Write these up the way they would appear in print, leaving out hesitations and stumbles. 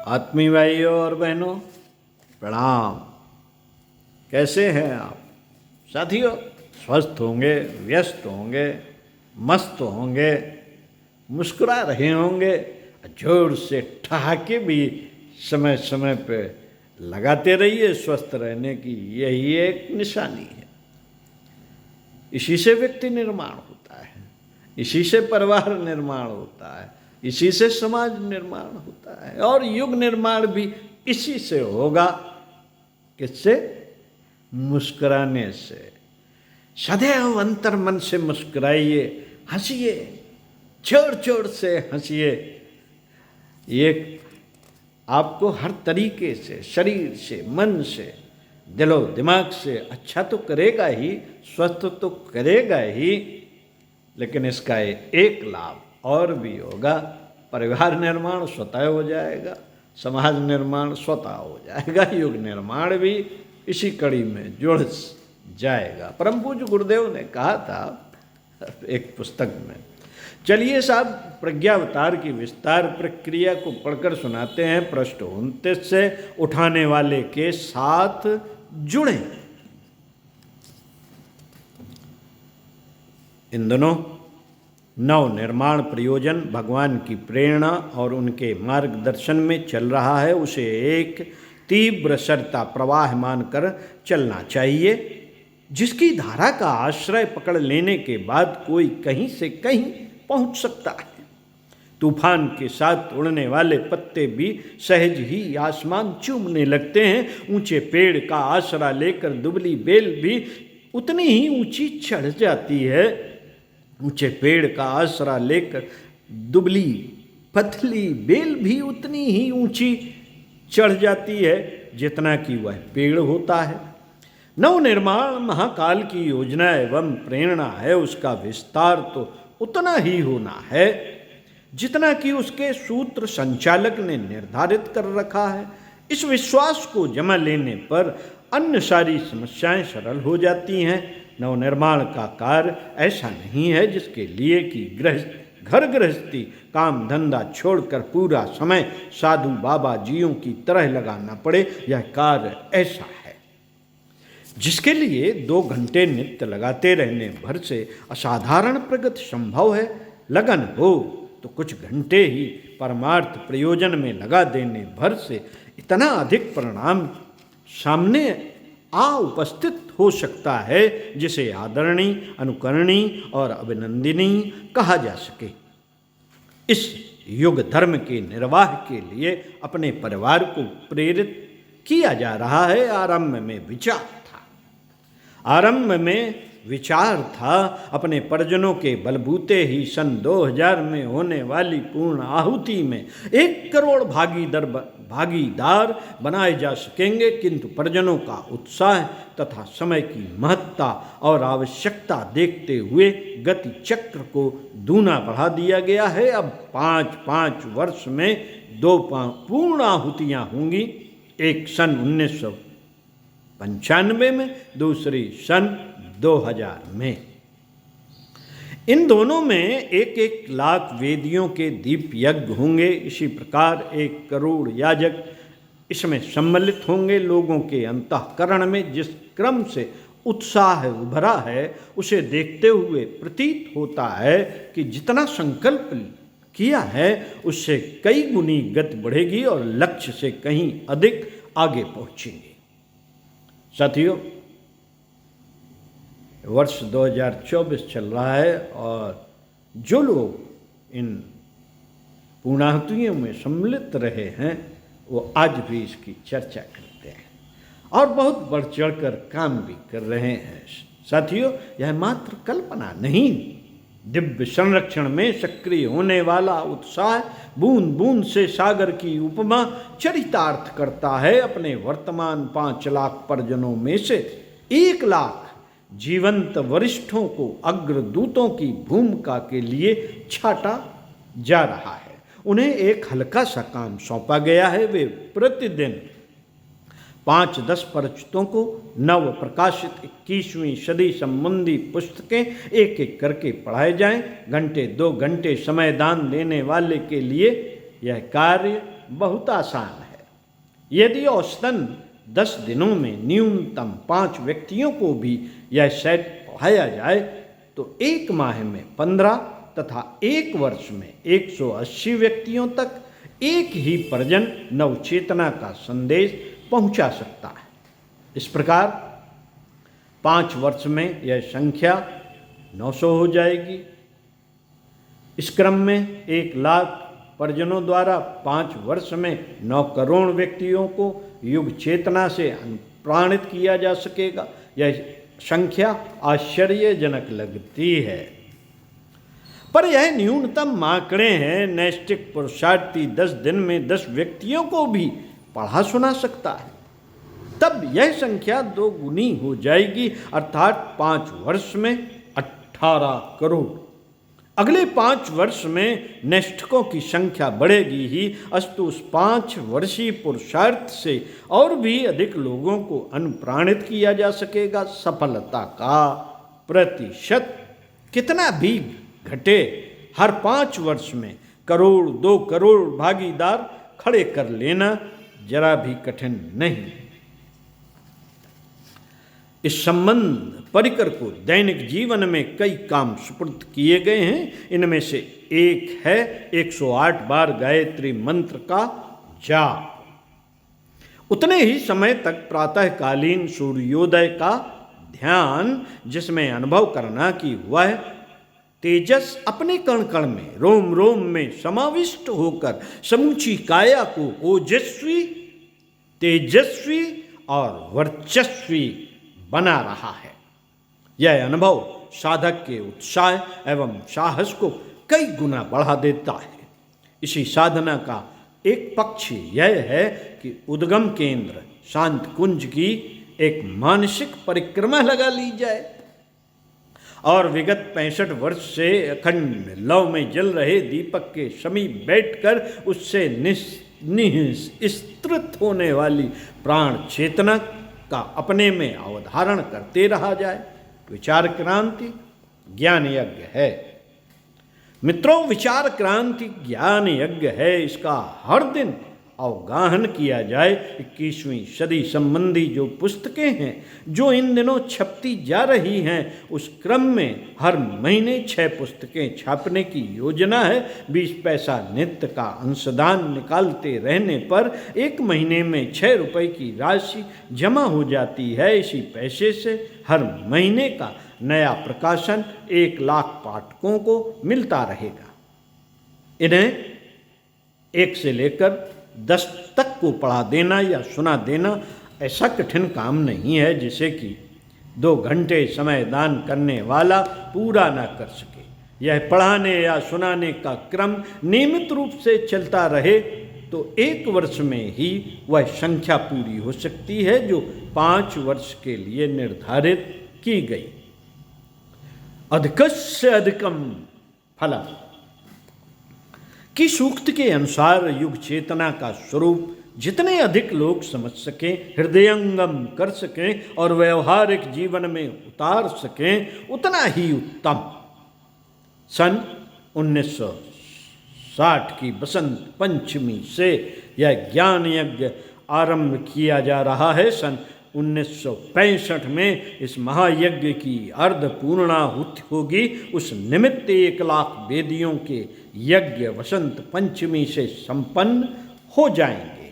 आत्मीय भाइयों और बहनों, प्रणाम। कैसे हैं आप साथियों? स्वस्थ होंगे, व्यस्त होंगे, मस्त होंगे, मुस्कुरा रहे होंगे, जोर से ठहाके भी समय समय पे लगाते रहिए। स्वस्थ रहने की यही एक निशानी है। इसी से व्यक्ति निर्माण होता है, इसी से परिवार निर्माण होता है, इसी से समाज निर्माण होता है और युग निर्माण भी इसी से होगा। किससे? मुस्कुराने से। सदैव अंतर मन से मुस्कुराइए, हंसिए, जोर जोर से हंसिए। ये आपको हर तरीके से, शरीर से, मन से, दिलो दिमाग से अच्छा तो करेगा ही, स्वस्थ तो करेगा ही, लेकिन इसका एक लाभ और भी होगा। परिवार निर्माण स्वतः हो जाएगा, समाज निर्माण स्वतः हो जाएगा, युग निर्माण भी इसी कड़ी में जुड़ जाएगा। परम पूज्य गुरुदेव ने कहा था एक पुस्तक में। चलिए साहब, प्रज्ञावतार की विस्तार प्रक्रिया को पढ़कर सुनाते हैं। पृष्ठ 29 से उठाने वाले के साथ जुड़े। इन दोनों नव निर्माण प्रयोजन भगवान की प्रेरणा और उनके मार्गदर्शन में चल रहा है, उसे एक तीव्र सरता प्रवाह मानकर चलना चाहिए, जिसकी धारा का आश्रय पकड़ लेने के बाद कोई कहीं से कहीं पहुंच सकता है। तूफान के साथ उड़ने वाले पत्ते भी सहज ही आसमान चूमने लगते हैं। ऊंचे पेड़ का आसरा लेकर दुबली बेल भी उतनी ही ऊंची चढ़ जाती है। ऊंचे पेड़ का आसरा लेकर दुबली पतली बेल भी उतनी ही ऊंची चढ़ जाती है जितना कि वह पेड़ होता है। नवनिर्माण महाकाल की योजना एवं प्रेरणा है, उसका विस्तार तो उतना ही होना है जितना कि उसके सूत्र संचालक ने निर्धारित कर रखा है। इस विश्वास को जमा लेने पर अन्य सारी समस्याएं सरल हो जाती हैं। नवनिर्माण का कार्य ऐसा नहीं है जिसके लिए कि घर गृहस्थी काम धंधा छोड़कर पूरा समय साधु बाबा जियों की तरह लगाना पड़े। यह कार्य ऐसा है जिसके लिए 2 घंटे नित्य लगाते रहने भर से असाधारण प्रगति संभव है। लगन हो तो कुछ घंटे ही परमार्थ प्रयोजन में लगा देने भर से इतना अधिक परिणाम सामने आ उपस्थित हो सकता है जिसे आदरणीय, अनुकरणीय और अभिनंदनीय कहा जा सके। इस युग धर्म के निर्वाह के लिए अपने परिवार को प्रेरित किया जा रहा है। आरंभ में विचार था अपने परिजनों के बलबूते ही सन 2000 में होने वाली पूर्ण आहुति में 1 करोड़ भागीदार बनाए जा सकेंगे, किंतु परिजनों का उत्साह तथा समय की महत्ता और आवश्यकता देखते हुए गति चक्र को दूना बढ़ा दिया गया है। अब 5-5 वर्ष में 2 पूर्ण आहुतियाँ होंगी, एक सन 1995 में, दूसरी सन 2000 में। इन दोनों में 1-1 लाख वेदियों के दीप यज्ञ होंगे। इसी प्रकार 1 करोड़ याजक इसमें सम्मिलित होंगे। लोगों के अंतःकरण में जिस क्रम से उत्साह उभरा है उसे देखते हुए प्रतीत होता है कि जितना संकल्प किया है उससे कई गुनी गति बढ़ेगी और लक्ष्य से कहीं अधिक आगे पहुंचेंगे। साथियों, वर्ष 2024 चल रहा है और जो लोग इन पूर्णाहुतियों में सम्मिलित रहे हैं वो आज भी इसकी चर्चा करते हैं और बहुत बढ़ चढ़कर काम भी कर रहे हैं। साथियों, यह मात्र कल्पना नहीं, दिव्य संरक्षण में सक्रिय होने वाला उत्साह बूंद बूंद से सागर की उपमा चरितार्थ करता है। अपने वर्तमान 5 लाख परिजनों में से 1 लाख जीवंत वरिष्ठों को अग्रदूतों की भूमिका के लिए छाटा जा रहा है। उन्हें एक हल्का सा काम सौंपा गया है। वे प्रतिदिन 5-10 परिचितों को नव प्रकाशित 21वीं सदी संबंधी पुस्तकें एक-एक करके पढ़ाए जाएं। 2 घंटे समय दान देने वाले के लिए यह कार्य बहुत आसान है। यदि औसतन 10 दिनों में न्यूनतम 5 व्यक्तियों को भी यह सेट पढ़ाया जाए तो 1 माह में 15 तथा 1 वर्ष में 180 व्यक्तियों तक एक ही पर्जन नवचेतना का संदेश पहुंचा सकता है। इस प्रकार 5 वर्ष में यह संख्या 900 हो जाएगी। इस क्रम में 1 लाख परिजनों द्वारा 5 वर्ष में 9 करोड़ व्यक्तियों को युग चेतना से अनुप्राणित किया जा सकेगा। यह संख्या आश्चर्यजनक लगती है, पर यह न्यूनतम आंकड़े हैं। नैष्ठिक पुरुषार्थी 10 दिन में 10 व्यक्तियों को भी पढ़ा सुना सकता है। तब यह संख्या 2 गुनी हो जाएगी, अर्थात 5 वर्ष में 18 करोड़। अगले 5 वर्ष में नैष्ठिकों की संख्या बढ़ेगी ही, अस्तु उस 5 वर्षीय पुरुषार्थ से और भी अधिक लोगों को अनुप्राणित किया जा सकेगा। सफलता का प्रतिशत कितना भी घटे, हर 5 वर्ष में करोड़ 2 करोड़ भागीदार खड़े कर लेना जरा भी कठिन नहीं। इस संबंध परिकर को दैनिक जीवन में कई काम सुपुर्द किए गए हैं। इनमें से एक है 108 बार गायत्री मंत्र का जाप। उतने ही समय तक प्रातःकालीन सूर्योदय का ध्यान, जिसमें अनुभव करना कि वह तेजस अपने कण कण में, रोम रोम में समाविष्ट होकर समूची काया को ओजस्वी, तेजस्वी और वर्चस्वी बना रहा है। यह अनुभव साधक के उत्साह एवं साहस को कई गुना बढ़ा देता है। इसी साधना का एक पक्ष यह है कि उद्गम केंद्र शांत कुंज की एक मानसिक परिक्रमा लगा ली जाए और विगत 65 वर्ष से अखंड लव में जल रहे दीपक के समीप बैठकर उससे निःस्त्रित होने वाली प्राण चेतना का अपने में अवधारण करते रहा जाए। विचार क्रांति ज्ञान यज्ञ है। मित्रों, विचार क्रांति ज्ञान यज्ञ है। इसका हर दिन अवगाहन किया जाए। 21वीं सदी संबंधी जो पुस्तकें हैं जो इन दिनों छपती जा रही हैं, उस क्रम में हर महीने 6 पुस्तकें छापने की योजना है। 20 पैसा नित्य का अंशदान निकालते रहने पर 1 महीने में 6 रुपये की राशि जमा हो जाती है। इसी पैसे से हर महीने का नया प्रकाशन 1 लाख पाठकों को मिलता रहेगा। इन्हें 1 से लेकर 10 तक को पढ़ा देना या सुना देना ऐसा कठिन काम नहीं है जिसे कि 2 घंटे समय दान करने वाला पूरा ना कर सके। यह पढ़ाने या सुनाने का क्रम नियमित रूप से चलता रहे तो 1 वर्ष में ही वह संख्या पूरी हो सकती है जो 5 वर्ष के लिए निर्धारित की गई। अधिकस्य अधिकम फलम की सूक्त के अनुसार युग चेतना का स्वरूप जितने अधिक लोग समझ सकें, हृदयंगम कर सकें और व्यवहारिक जीवन में उतार सकें, उतना ही उत्तम। सन 1960 की बसंत पंचमी से यह ज्ञान यज्ञ आरंभ किया जा रहा है। सन 1965 में इस महायज्ञ की अर्धपूर्णाहुति होगी। उस निमित्त 1 लाख वेदियों के यज्ञ वसंत पंचमी से संपन्न हो जाएंगे।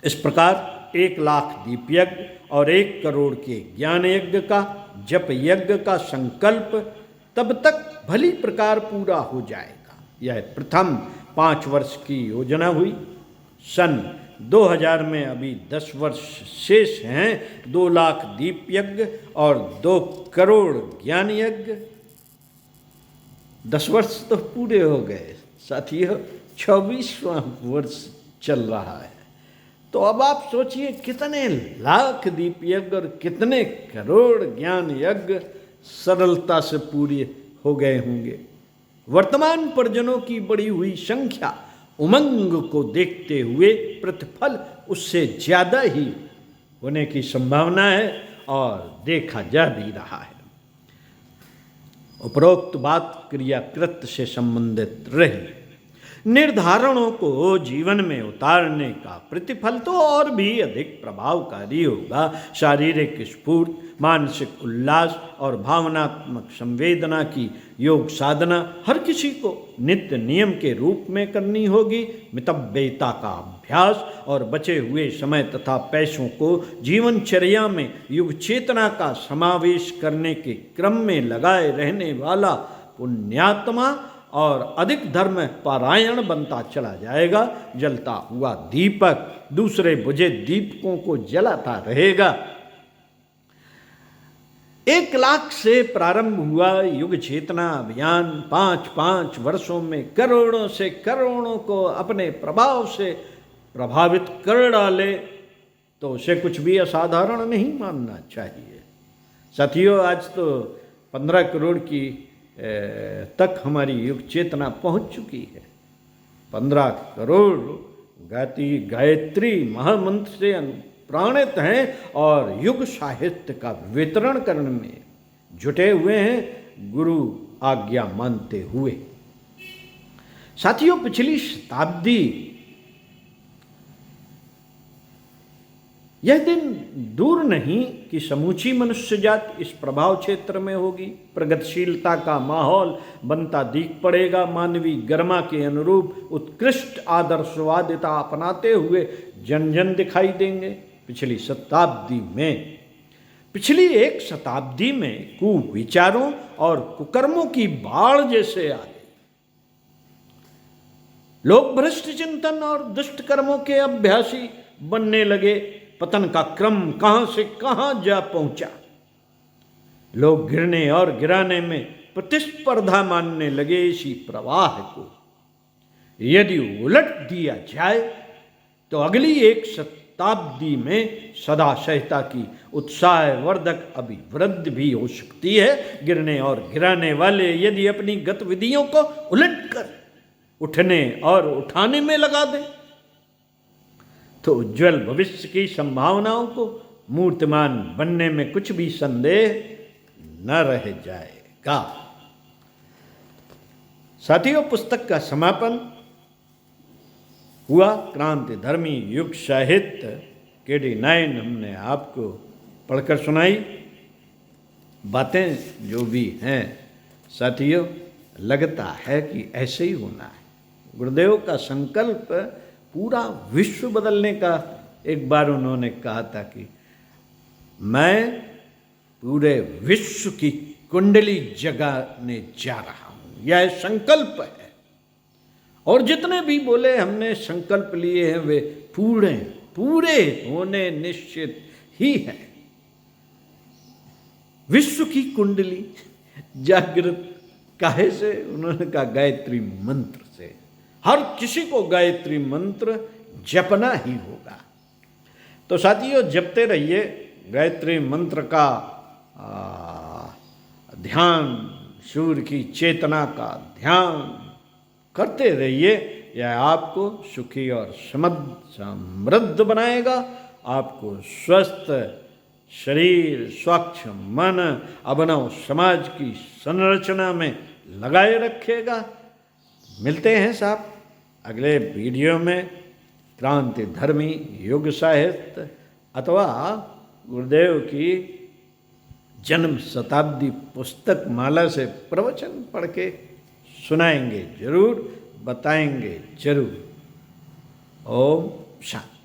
इस प्रकार 1 लाख दीप यज्ञ और 1 करोड़ के ज्ञान यज्ञ का, जप यज्ञ का संकल्प तब तक भली प्रकार पूरा हो जाएगा। यह प्रथम 5 वर्ष की योजना हुई। सन 2000 में अभी 10 वर्ष शेष हैं। 2 लाख दीप यज्ञ और 2 करोड़ ज्ञान यज्ञ, 10 वर्ष तो पूरे हो गए साथियों। 24वां वर्ष चल रहा है। तो अब आप सोचिए कितने लाख दीप यज्ञ और कितने करोड़ ज्ञान यज्ञ सरलता से पूरे हो गए होंगे। वर्तमान परिजनों की बढ़ी हुई संख्या उमंग को देखते हुए प्रतिफल उससे ज़्यादा ही होने की संभावना है और देखा जा भी रहा है। उपरोक्त बात क्रियाकृत से संबंधित रही। निर्धारणों को जीवन में उतारने का प्रतिफल तो और भी अधिक प्रभावकारी होगा। शारीरिक स्फूर्ति, मानसिक उल्लास और भावनात्मक संवेदना की योग साधना हर किसी को नित्य नियम के रूप में करनी होगी। मितव्ययिता का अभ्यास और बचे हुए समय तथा पैसों को जीवनचर्या में युग चेतना का समावेश करने के क्रम में लगाए रहने वाला पुण्यात्मा और अधिक धर्म पारायण बनता चला जाएगा। जलता हुआ दीपक दूसरे बुझे दीपकों को जलाता रहेगा। 1,00,000 से प्रारंभ हुआ युग चेतना अभियान 5-5 वर्षों में करोड़ों से करोड़ों को अपने प्रभाव से प्रभावित कर डाले तो उसे कुछ भी असाधारण नहीं मानना चाहिए। साथियों, आज तो 15 करोड़ की तक हमारी युग चेतना पहुंच चुकी है। 15 करोड़ गायत्री महामंत्र से अनुप्राणित हैं और युग साहित्य का वितरण करने में जुटे हुए हैं, गुरु आज्ञा मानते हुए। साथियों, पिछली शताब्दी यह दिन दूर नहीं कि समूची मनुष्य जाति इस प्रभाव क्षेत्र में होगी। प्रगतिशीलता का माहौल बनता दिख पड़ेगा। मानवीय गरिमा के अनुरूप उत्कृष्ट आदर्शवादिता अपनाते हुए जन जन दिखाई देंगे। पिछली एक शताब्दी में कुविचारों और कुकर्मों की बाढ़ जैसे आ गई। लोग भ्रष्ट चिंतन और दुष्ट कर्मों के अभ्यासी बनने लगे। पतन का क्रम कहां से कहां जा पहुंचा। लोग गिरने और गिराने में प्रतिस्पर्धा मानने लगे। इसी प्रवाह को यदि उलट दिया जाए तो अगली एक शताब्दी में सदा सहता की उत्साहवर्धक अभिवृद्धि भी हो सकती है। गिरने और गिराने वाले यदि अपनी गतिविधियों को उलटकर उठने और उठाने में लगा दें तो उज्जवल भविष्य की संभावनाओं को मूर्तिमान बनने में कुछ भी संदेह न रह जाएगा। साथियों, पुस्तक का समापन हुआ। क्रांति धर्मी युग साहित्य KD 9 हमने आपको पढ़कर सुनाई। बातें जो भी हैं साथियों, लगता है कि ऐसे ही होना है। गुरुदेव का संकल्प पूरा विश्व बदलने का एक बार उन्होंने कहा था कि मैं पूरे विश्व की कुंडली जगाने जा रहा हूं। यह संकल्प है और जितने भी बोले हमने संकल्प लिए हैं वे पूरे होने निश्चित ही है। विश्व की कुंडली जागृत काहे से? उन्होंने कहा गायत्री मंत्र से। हर किसी को गायत्री मंत्र जपना ही होगा। तो साथियों, जपते रहिए गायत्री मंत्र का ध्यान, सूर्य की चेतना का ध्यान करते रहिए। यह आपको सुखी और समृद्ध बनाएगा। आपको स्वस्थ शरीर, स्वच्छ मन, अभिनव समाज की संरचना में लगाए रखेगा। मिलते हैं साहब अगले वीडियो में। क्रांति धर्मी युग साहित्य अथवा गुरुदेव की जन्म शताब्दी पुस्तक माला से प्रवचन पढ़ के सुनाएंगे जरूर, बताएंगे जरूर। ओम शांति।